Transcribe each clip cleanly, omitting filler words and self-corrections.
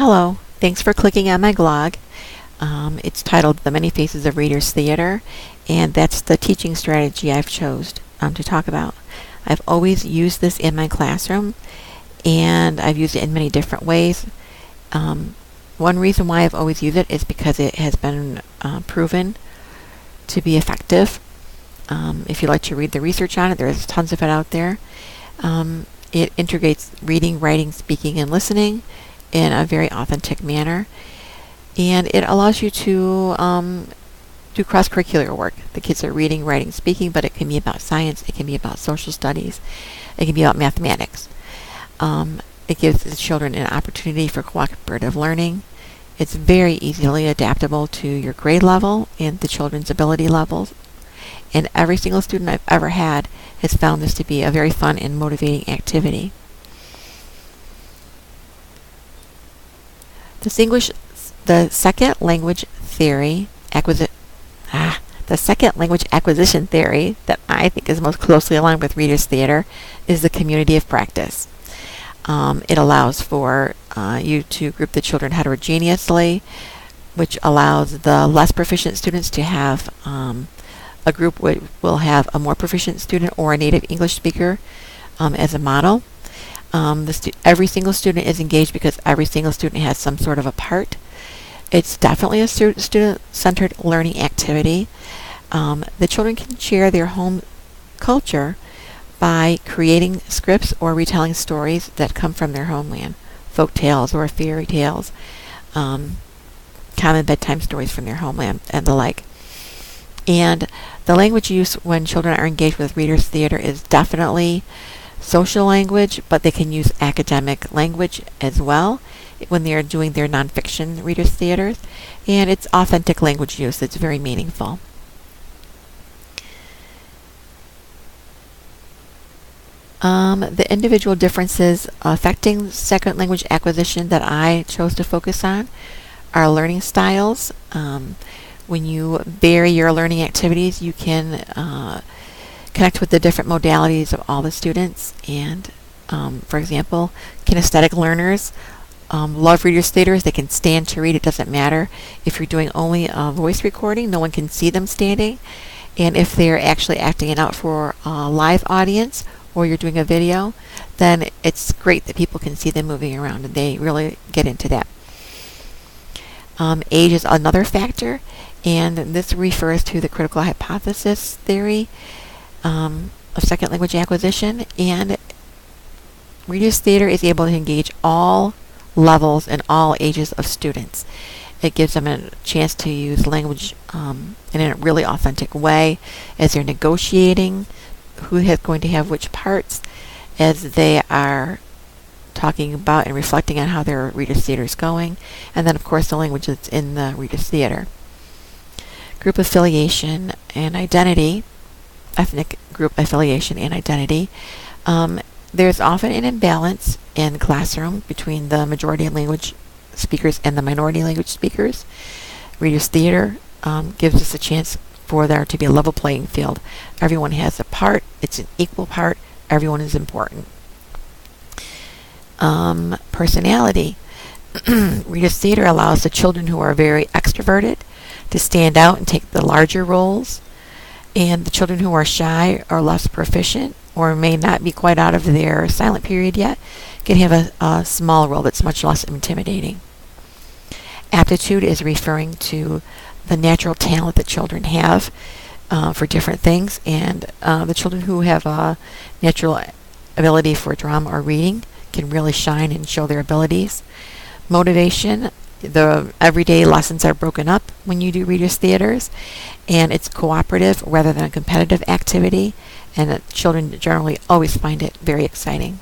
Hello, thanks for clicking on my blog. It's titled The Many Faces of Readers Theater, and that's the teaching strategy I've chosen to talk about. I've always used this in my classroom, and I've used it in many different ways. One reason why I've always used it is because it has been proven to be effective. If you'd like to read the research on it, there's tons of it out there. It integrates reading, writing, speaking, and listening in a very authentic manner, and it allows you to do cross-curricular work. The kids are reading, writing, speaking, but it can be about science, it can be about social studies, it can be about mathematics. It gives the children an opportunity for cooperative learning. It's very easily adaptable to your grade level and the children's ability levels, and every single student I've ever had has found this to be a very fun and motivating activity. The second language acquisition theory that I think is most closely aligned with Readers Theater is the community of practice. It allows for you to group the children heterogeneously, which allows the less proficient students to have a group which will have a more proficient student or a native English speaker as a model. Every single student is engaged because every single student has some sort of a part. It's definitely a student-centered learning activity. The children can share their home culture by creating scripts or retelling stories that come from their homeland, folk tales or fairy tales, common bedtime stories from their homeland, and the like. And the language use when children are engaged with Readers Theater is definitely social language, but they can use academic language as well when they're doing their nonfiction Readers Theaters, and it's authentic language use that's very meaningful. The individual differences affecting second language acquisition that I chose to focus on are learning styles. When you vary your learning activities, you can connect with the different modalities of all the students. And for example, kinesthetic learners love Readers Theaters. They can stand to read. It doesn't matter if you're doing only a voice recording, no one can see them standing. And if they're actually acting it out for a live audience or you're doing a video, then it's great that people can see them moving around, and they really get into that. Age is another factor, and this refers to the critical hypothesis theory of second language acquisition, and Readers Theater is able to engage all levels and all ages of students. It gives them a chance to use language in a really authentic way as they're negotiating who is going to have which parts, as they are talking about and reflecting on how their Readers Theater is going, and then of course the language that's in the Readers Theater. Group affiliation and identity, ethnic group affiliation and identity. There's often an imbalance in the classroom between the majority language speakers and the minority language speakers. Readers Theater gives us a chance for there to be a level playing field. Everyone has a part, it's an equal part, everyone is important. Personality. Readers Theater allows the children who are very extroverted to stand out and take the larger roles, and the children who are shy or less proficient or may not be quite out of their silent period yet can have a small role that's much less intimidating. Aptitude is referring to the natural talent that children have for different things, and the children who have a natural ability for drama or reading can really shine and show their abilities. Motivation, the everyday lessons are broken up when you do Readers Theaters, and it's cooperative rather than a competitive activity, and children generally always find it very exciting.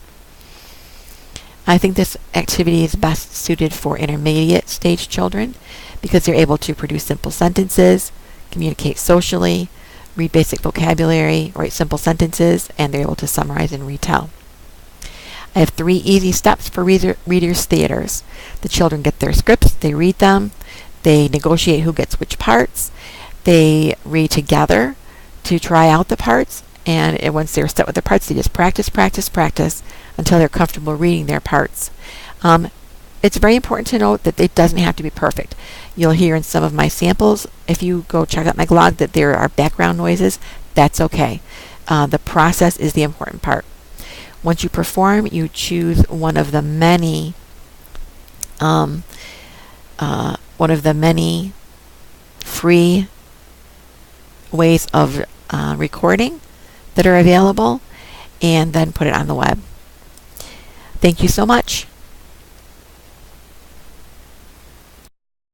I think this activity is best suited for intermediate stage children because they're able to produce simple sentences, communicate socially, read basic vocabulary, write simple sentences, and they're able to summarize and retell. I have 3 easy steps for Readers Theaters. The children get their scripts, they read them, they negotiate who gets which parts, they read together to try out the parts, and once they're set with the parts, they just practice until they're comfortable reading their parts. it's very important to note that it doesn't have to be perfect. You'll hear in some of my samples, if you go check out my blog, that there are background noises. That's okay. The process is the important part. Once you perform, you choose one of the many free ways of recording that are available, and then put it on the web. Thank you so much.